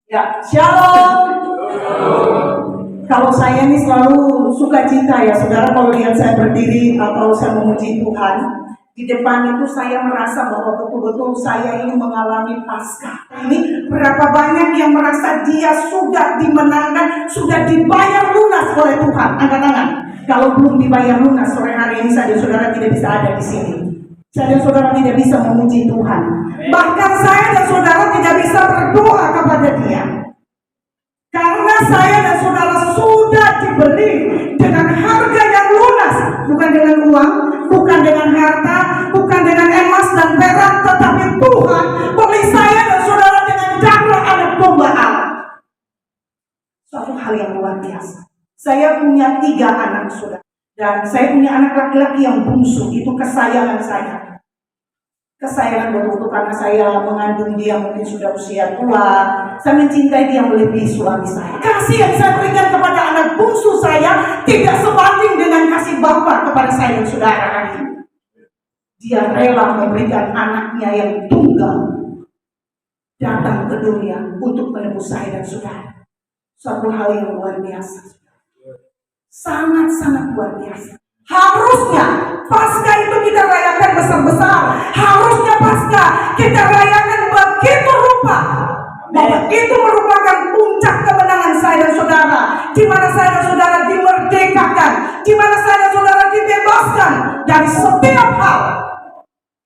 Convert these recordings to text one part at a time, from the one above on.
Ya, shalom. Kalau saya ini selalu suka cita ya, saudara, kalau lihat saya berdiri atau saya memuji Tuhan, di depan itu saya merasa bahwa betul-betul saya ini mengalami Paskah. Ini berapa banyak yang merasa dia sudah dimenangkan, sudah dibayar lunas oleh Tuhan. Angkat tangan. Kalau belum dibayar lunas sore hari ini saja saudara tidak bisa ada di sini. Saya dan saudara tidak bisa memuji Tuhan. Bahkan saya dan saudara tidak bisa berdoa kepada Dia. Karena saya dan saudara sudah dibeli dengan harga yang lunas, bukan dengan uang, bukan dengan harta, bukan dengan emas dan perak, tetapi Tuhan beli saya dan saudara dengan darah anak domba Allah. Suatu hal yang luar biasa. Saya punya 3 anak saudara, dan saya punya anak laki-laki yang bungsu, itu kesayangan saya. Kesayangan betul-betul karena saya mengandung dia mungkin sudah usia tua. Saya mencintai dia melebihi suami saya. Kasih yang saya berikan kepada anak bungsu saya tidak sebanding dengan kasih Bapa kepada saya dan saudara hari ini. Dia rela memberikan anaknya yang tunggal datang ke dunia untuk menebus saya dan saudara. Suatu hal yang luar biasa. Sangat-sangat luar biasa. Harusnya Paskah itu kita rayakan besar-besar. Harusnya Paskah kita rayakan begitu rupa bahwa itu merupakan puncak kemenangan saya dan saudara, di mana saya dan saudara dimerdekakan, di mana saya dan saudara dibebaskan dari setiap hal.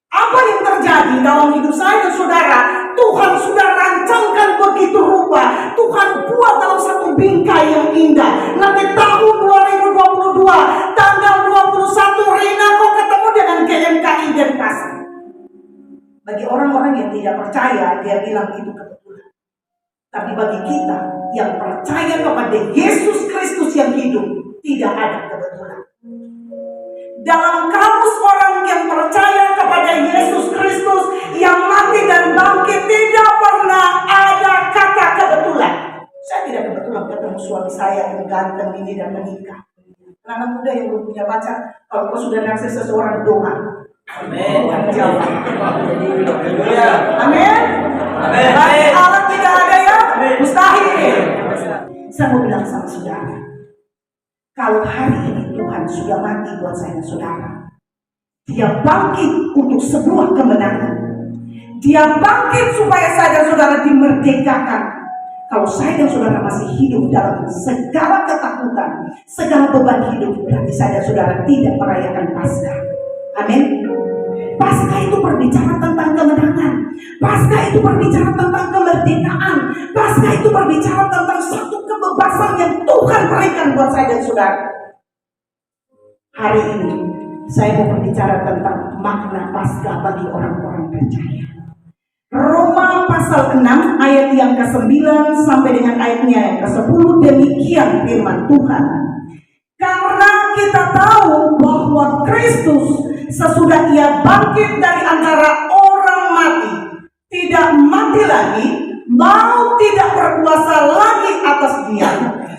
Apa yang terjadi dalam hidup saya dan saudara, Tuhan sudah rancangkan begitu rupa. Tuhan buat dalam satu bingkai yang indah. Nanti tahun 2022, tanggal 21, Rina kau ketemu dengan GMKI Denpasar. Bagi orang-orang yang tidak percaya, dia bilang itu kebetulan. Tapi bagi kita yang percaya kepada Yesus Kristus yang hidup, tidak ada kebetulan. Dalam kamus orang yang percaya kepada Yesus Kristus yang mati dan bangkit, tidak pernah ada kata kebetulan. Saya tidak kebetulan ketemu suami saya yang ganteng ini dan menikah. Anak muda yang belum punya pacar, kalau kau sudah naksir seseorang, doa. Amin. Amin. Bagi Allah tidak ada yang mustahil. Saya mau bilang sama saudara, kalau hari ini Tuhan sudah mati buat saya dan saudara, Dia bangkit untuk sebuah kemenangan. Dia bangkit supaya saya dan saudara dimerdekakan. Kalau saya dan saudara masih hidup dalam segala ketakutan, segala beban hidup, berarti saya dan saudara tidak merayakan Paskah. Amin. Paskah itu berbicara tentang kemenangan. Paskah itu berbicara tentang kemerdekaan. Paskah itu berbicara tentang satu kebebasan yang Tuhan berikan buat saya dan saudara. Hari ini saya mau berbicara tentang makna Paskah bagi orang-orang percaya. Roma pasal 6 ayat yang ke-9 sampai dengan ayatnya yang ke-10, demikian firman Tuhan. Karena kita tahu bahwa Kristus sesudah Ia bangkit dari antara orang mati, tidak mati lagi, mau tidak berkuasa lagi atas Dia.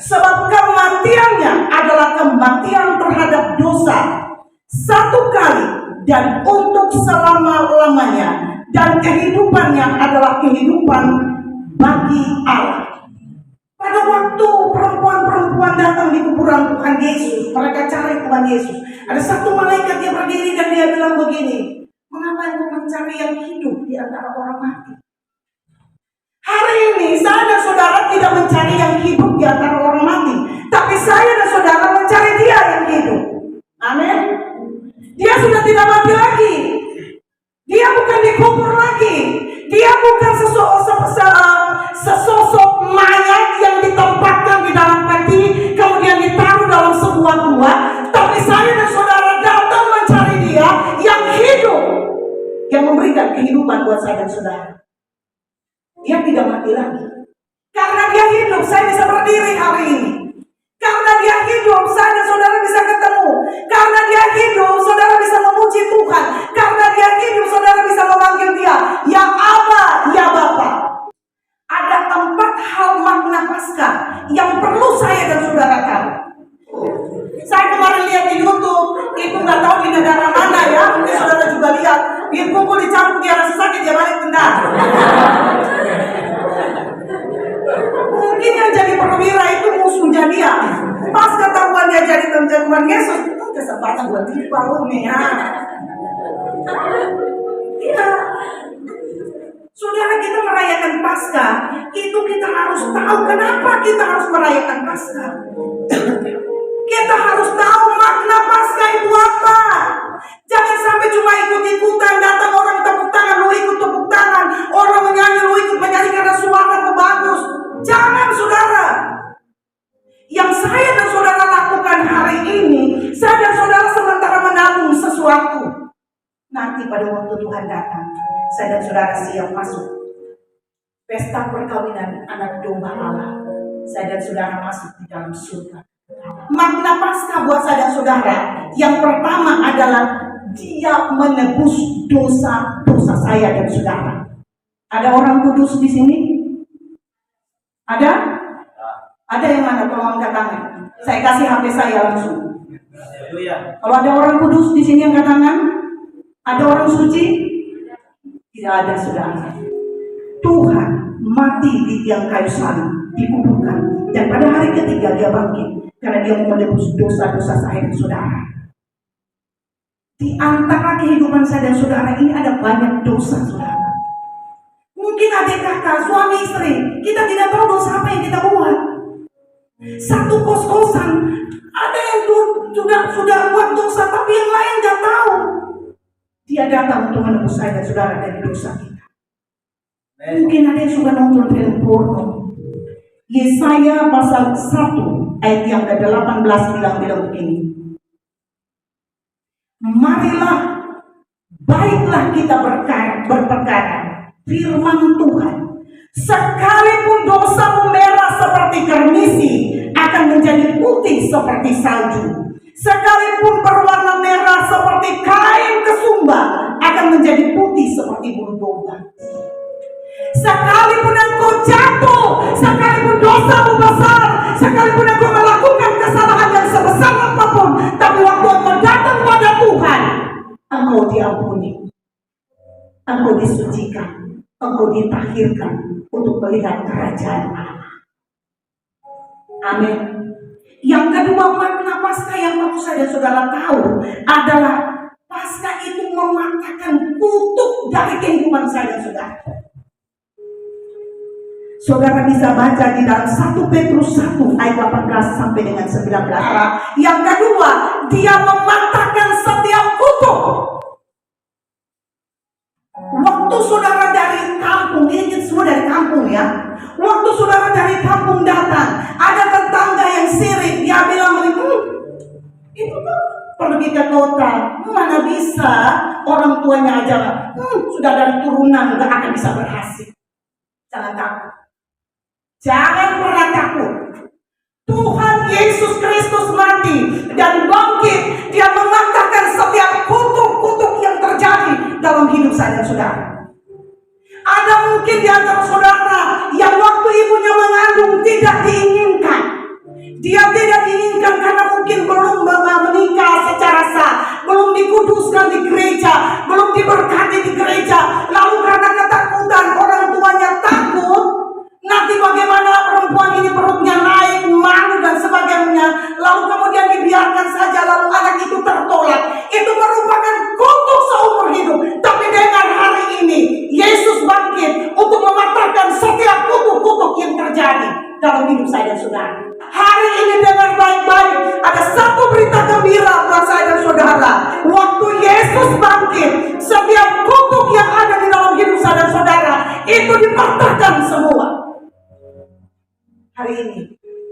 Sebab kematiannya adalah kematian terhadap dosa satu kali dan untuk selama-lamanya, dan kehidupannya adalah kehidupan bagi Allah. Pada waktu perempuan-perempuan datang di kuburan Tuhan Yesus, mereka cari Tuhan Yesus. Ada satu malaikat yang berdiri dan dia bilang begini, mengapa engkau mencari yang hidup di antara orang mati? Hari ini saya dan saudara tidak mencari yang hidup di antara orang mati, tapi saya dan saudara mencari Dia yang hidup. Amin. Dia sudah tidak mati lagi. Dia bukan dikubur lagi. Dia bukan sesosok mayat yang ditempatkan di dalam peti kemudian ditaruh dalam sebuah gua. Tapi saya dan saudara datang mencari Dia yang hidup, yang memberikan kehidupan buat saya dan saudara. Dia tidak mati lagi. Karena Dia hidup, saya bisa berdiri hari ini. Karena Dia hidup, saya dan saudara bisa ketemu. Karena Dia hidup, saudara bisa memuji Tuhan. Karena Dia hidup, saudara bisa memanggil Dia ya Aba, ya Bapa. Ada 4 hal makna Paskah yang perlu saya dan saudara tahu. Saya kemarin lihat di YouTube, itu nggak tahu di negara mana ya, mungkin saudara juga lihat. Dipukul, dicambuk, dia rasa sakit, dia balik benar. datang ke Tuhan Yesus, itu kesempatan buat tiba nih ya. Iya. Saudara, kita merayakan Paskah, itu kita harus tahu kenapa kita harus merayakan Paskah. Kita harus tahu makna Paskah itu apa. Jangan sampai cuma ikut-ikutan, datang orang tepuk tangan, lu ikut tepuk tangan, orang menyanyi, lu ikut menyanyi karena suara bagus. Jangan, saudara. Yang saya dan saudara lakukan hari ini, saya dan saudara sementara menabung sesuatu. Nanti pada waktu Tuhan datang, saya dan saudara siap masuk pesta perkawinan anak domba Allah. Saya dan saudara masuk di dalam surga. Makna Paskah buat saya dan saudara, yang pertama adalah Dia menebus dosa-dosa saya dan saudara. Ada orang kudus di sini? Ada? Ada yang mana? Tolong angkat tangan. Saya kasih HP saya langsung. Kalau ada orang kudus di sini angkat tangan. Ada orang suci? Tidak ada, saudara. Tuhan mati di tiang kayu salib, dikuburkan, dan pada hari ketiga Dia bangkit karena Dia mau menebus dosa-dosa saya dan saudara. Di antara kehidupan saya dan saudara ini ada banyak dosa, saudara. Mungkin adik kakak, suami istri, kita tidak tahu dosa apa yang kita buat. Satu kos-kosan, ada yang sudah buat dosa, tapi yang lain nggak tahu. Dia datang untuk menebus saya dan saudara dari dosa kita. Mungkin ada yang suka nonton film porno. Yesaya pasal 1 ayat yang ke-18 bilang begini. Marilah, baiklah kita berperkara firman Tuhan. Sekalipun dosamu merah seperti kermisi, akan menjadi putih seperti salju. Sekalipun berwarna merah seperti kain kesumba, akan menjadi putih seperti bulu domba. Sekalipun engkau jatuh, sekalipun dosamu besar, sekalipun engkau melakukan kesalahan yang sebesar apapun, tapi waktu engkau datang pada Tuhan, engkau diampuni, engkau disucikan, engkau ditahirkan untuk melihat kerajaan Allah. Amin. Yang kedua, makna Paskah yang perlu saya dan saudara tahu adalah Paskah itu mematahkan kutuk dari kehidupan saya dan saudara. Saudara bisa baca di dalam 1 Petrus 1 ayat 18 sampai dengan 19. Yang kedua, Dia mematahkan setiap kutuk. Waktu saudara dari kampung, ini semua dari kampung ya. Waktu saudara dari kampung datang, ada tetangga yang sirik, dia bilang, itu tuh pergi ke kota, mana bisa orang tuanya aja, sudah dari turunan udah akan bisa berhasil. Jangan takut, jangan pernah takut. Tuhan Yesus Kristus mati dan bangkit, Dia mematahkan setiap kutuk-kutuk yang terjadi dalam hidup saya dan saudara. Ada mungkin di antara saudara yang waktu ibunya mengandung tidak diinginkan. Dia tidak diinginkan karena mungkin belum menikah secara sah, belum dikuduskan di gereja, belum diberkati di gereja. Lalu karena ketakutan orang tuanya takut, nanti bagaimana perempuan ini perutnya naik, malu dan sebagainya. Lalu kemudian dibiarkan saja, lalu anak itu tertolak. Itu merupakan kutuk seumur hidup. Tapi dengar hari ini, Yesus bangkit untuk mematahkan setiap kutuk-kutuk yang terjadi dalam hidup saya dan saudara. Hari ini dengar baik-baik, ada satu berita gembira buat saya dan saudara. Waktu Yesus bangkit, setiap kutuk yang ada di dalam hidup saya dan saudara itu dipatahkan semua. Hari ini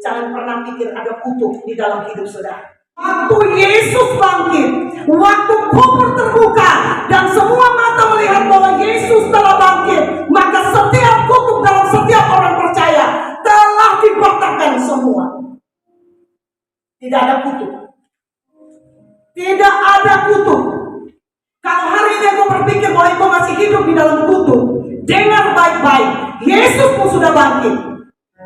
jangan pernah pikir ada kutuk di dalam hidup saudara. Waktu Yesus bangkit, waktu kubur terbuka dan semua mata melihat bahwa Yesus telah bangkit, maka setiap kutuk dalam setiap orang percaya telah dipatahkan semua. Tidak ada kutuk. Tidak ada kutuk. Kalau hari ini aku berpikir bahwa aku masih hidup di dalam kutuk, dengar baik-baik, Yesus pun sudah bangkit.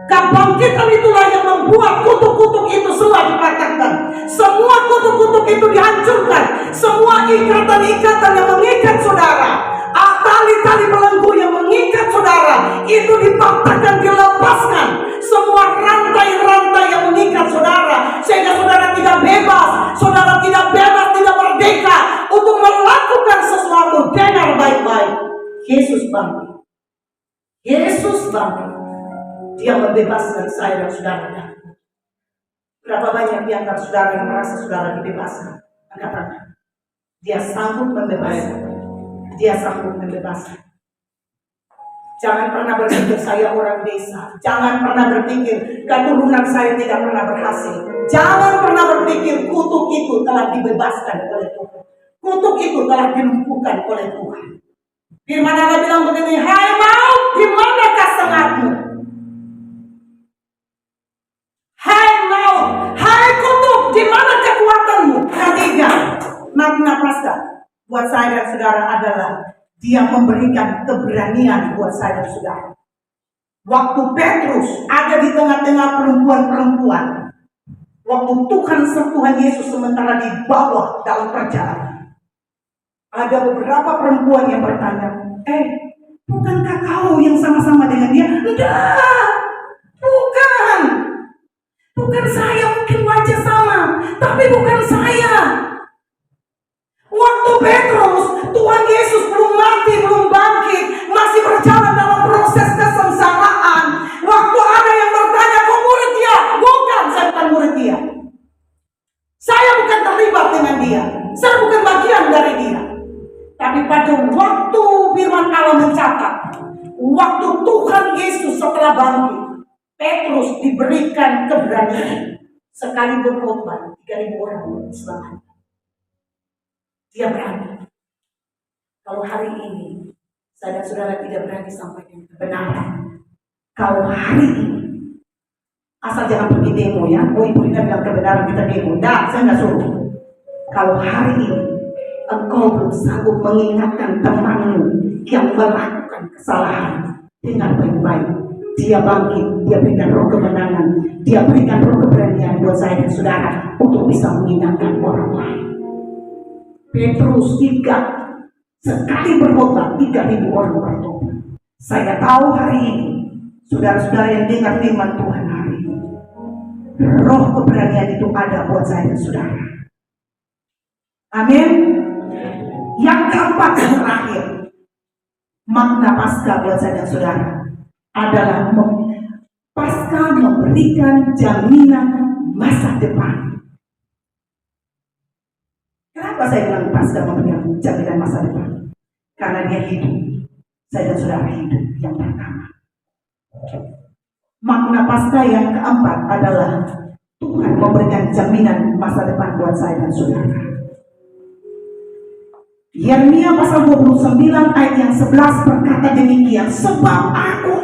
Kebangkitan itulah yang membuat kutuk-kutuk itu semua dipatahkan. Semua kutuk-kutuk itu dihancurkan. Semua ikatan-ikatan yang mengikat saudara, tali-tali belenggu yang mengikat saudara, itu dipatahkan, dilepaskan. Semua rantai-rantai yang mengikat saudara, sehingga saudara tidak bebas. Dia membebaskan saya dan saudara. Berapa banyak di antara saudara yang merasa saudara dibebaskan? Angkat tangan. Dia sanggup membebaskan. Dia sanggup membebaskan. Jangan pernah berpikir saya orang desa. Jangan pernah berpikir keturunan saya tidak pernah berhasil. Jangan pernah berpikir kutuk itu telah dibebaskan oleh Tuhan. Kutuk itu telah dilumpuhkan oleh Tuhan. Firman Allah bilang begini, hai maut, di manakah sengatmu? Hai maut, hai kutuk, di mana kekuatanmu? Ketiga, makna Paskah buat saya dan saudara adalah dia memberikan keberanian buat saya dan saudara. Waktu Petrus ada di tengah-tengah perempuan-perempuan, waktu Tuhan Yesus sementara di bawah dalam perjalanan, ada beberapa perempuan yang bertanya, bukankah kau yang sama-sama dengan dia? Enggak, bukan. Bukan saya, mungkin wajah sama, tapi bukan saya. Waktu Petrus, Tuhan Yesus belum mati, belum bangkit, masih berjalan dalam proses kesengsaraan. Waktu ada yang bertanya, kau murid dia? Bukan, saya bukan murid dia. Saya bukan terlibat dengan dia. Saya bukan bagian dari dia. Tapi pada waktu firman Allah mencatat, waktu Tuhan Yesus setelah bangkit, Petrus diberikan keberanian. Sekali berkhotbah, 3.000 orang diselamatkan. Dia berani. Kalau hari ini saya dan saudara tidak berani sampaikan kebenaran, kalau hari ini asal jangan pergi demo ya, ibu Rina bilang kebenaran kita demo, saya nggak suruh. Kalau hari ini engkau belum sanggup mengingatkan temanmu yang melakukan kesalahan dengan baik-baik, dia bangkit, dia berikan roh kemenangan, dia berikan roh keberanian buat saya dan saudara untuk bisa mengingatkan orang lain. Petrus 3 sekali berkhotbah 3.000 orang bertobat. Saya tahu hari ini saudara-saudara yang dengar firman Tuhan hari ini, roh keberanian itu ada buat saya dan saudara. Amin. Yang keempat dan terakhir, makna Paskah buat saya dan saudara adalah Paskah memberikan jaminan masa depan. Kenapa saya bilang Paskah memberikan jaminan masa depan? Karena dia hidup. Saya dan saudara hidup yang pertama. Makna Paskah yang keempat adalah Tuhan memberikan jaminan masa depan buat saya dan saudara. Yeremia pasal 29 ayat yang 11 berkata demikian, sebab aku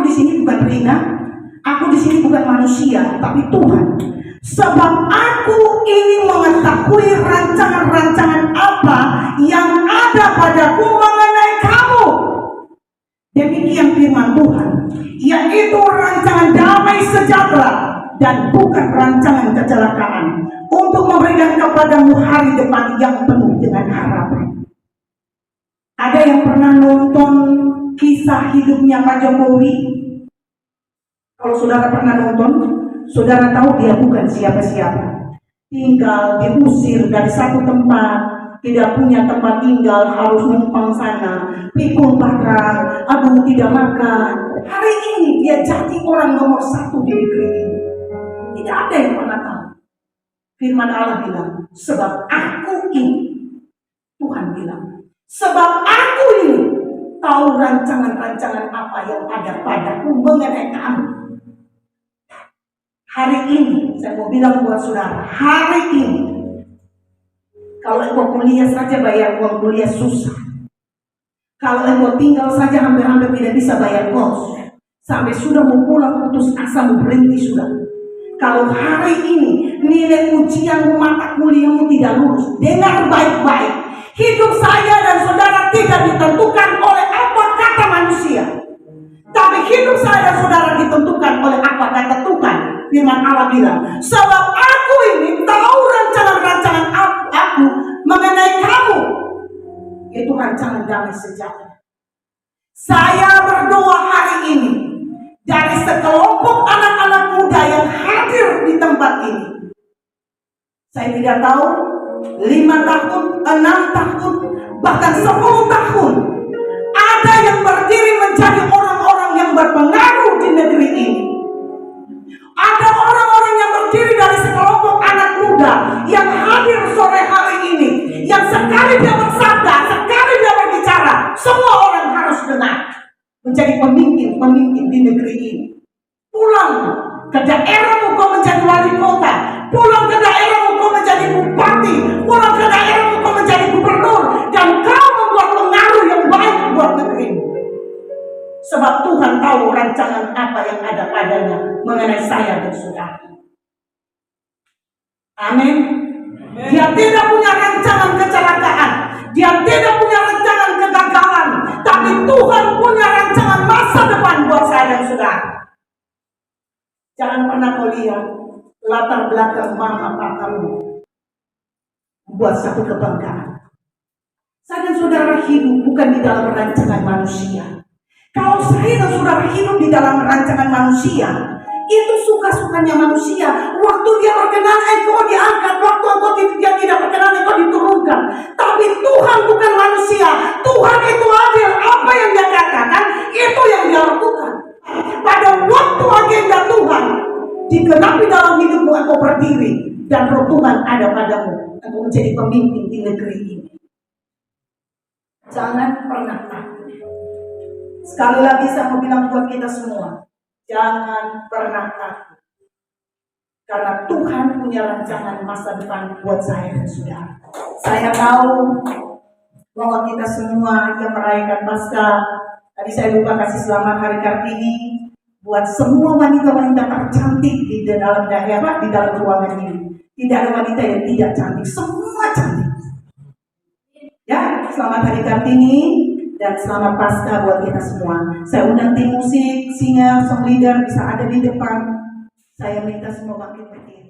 di sini bukan Rina, aku di sini bukan manusia, tapi Tuhan. Sebab aku ini mengetahui rancangan-rancangan apa yang ada padaku mengenai kamu. Demikian firman Tuhan, yaitu rancangan damai sejahtera dan bukan rancangan kecelakaan, untuk memberikan kepadamu hari depan yang penuh dengan harapan. Ada yang pernah nonton kisah hidupnya Pak Jokowi? Kalau saudara pernah nonton, saudara tahu dia bukan siapa-siapa. Tinggal diusir dari satu tempat, tidak punya tempat tinggal, harus numpang sana, pikul barang, tidak makan. Hari ini dia jadi orang nomor 1 di negeri ini. Tidak ada yang pernah tahu. Firman Allah bilang, sebab aku ini, Tuhan bilang, sebab aku ini tahu rancangan-rancangan apa yang ada padaku mengenai kamu. Hari ini, saya mau bilang buat saudara, hari ini, kalau engkau kuliah saja bayar uang kuliah susah. Kalau engkau tinggal saja hampir-hampir tidak bisa bayar kos. Sampai sudah mau pulang putus asa, mau berhenti sudah. Kalau hari ini nilai ujian mata kuliahmu tidak lulus, dengar baik-baik. Hidup saya dan saudara tidak ditentukan oleh apa kata manusia, tapi hidup saya dan saudara ditentukan oleh apa kata Tuhan. Firman Allah bilang, sebab aku ini tahu rancangan-rancangan aku mengenai kamu, yaitu rancangan damai sejahtera. Saya berdoa hari ini dari sekelompok anak-anak muda yang hadir di tempat ini. Saya tidak tahu 5 tahun, 6 tahun, bahkan 10 tahun ada yang berdiri menjadi orang-orang yang berpengaruh di negeri ini. Pulang ke daerahmu kau menjadi wali kota, pulang ke daerahmu kau menjadi bupati, pulang ke daerahmu kau menjadi gubernur, dan kau membuat pengaruh yang baik buat negerimu. Sebab Tuhan tahu rancangan apa yang ada padanya mengenai saya dan saudara. Amin. Dia tidak punya rancangan kecelakaan, dia tidak punya rancangan kegagalan, tapi Tuhan punya rancangan masa depan buat saya dan saudara. Jangan pernah kau lihat latar belakang mama papamu buat satu kebanggaan. Saya dan saudara hidup bukan di dalam rancangan manusia. Kalau saya dan saudara hidup di dalam rancangan manusia, itu suka-sukanya manusia. Waktu dia berkenan, engkau diangkat. Waktu dia tidak berkenan, engkau diturunkan. Tapi Tuhan bukan manusia. Tuhan itu adil. Apa yang dia katakan, itu yang dia lakukan. Pada waktu agenda Tuhan digenapi dalam hidupmu, engkau berdiri dan roh Tuhan ada padamu. Engkau menjadi pemimpin di negeri ini. Jangan pernah takut. Sekali lagi saya mau bilang buat kita semua, jangan pernah takut. Karena Tuhan punya rancangan masa depan buat saya dan saudara. Saya tahu bahwa kita semua yang merayakan Paskah, tadi saya lupa kasih selamat Hari Kartini buat semua wanita-wanita tercantik di dalam daerah, di dalam ruangan ini. Tidak ada wanita yang tidak cantik, semua cantik. Ya, selamat Hari Kartini dan selamat Paskah buat kita semua. Saya undang tim musik, singer, song leader bisa ada di depan. Saya minta semua bangkit berdiri.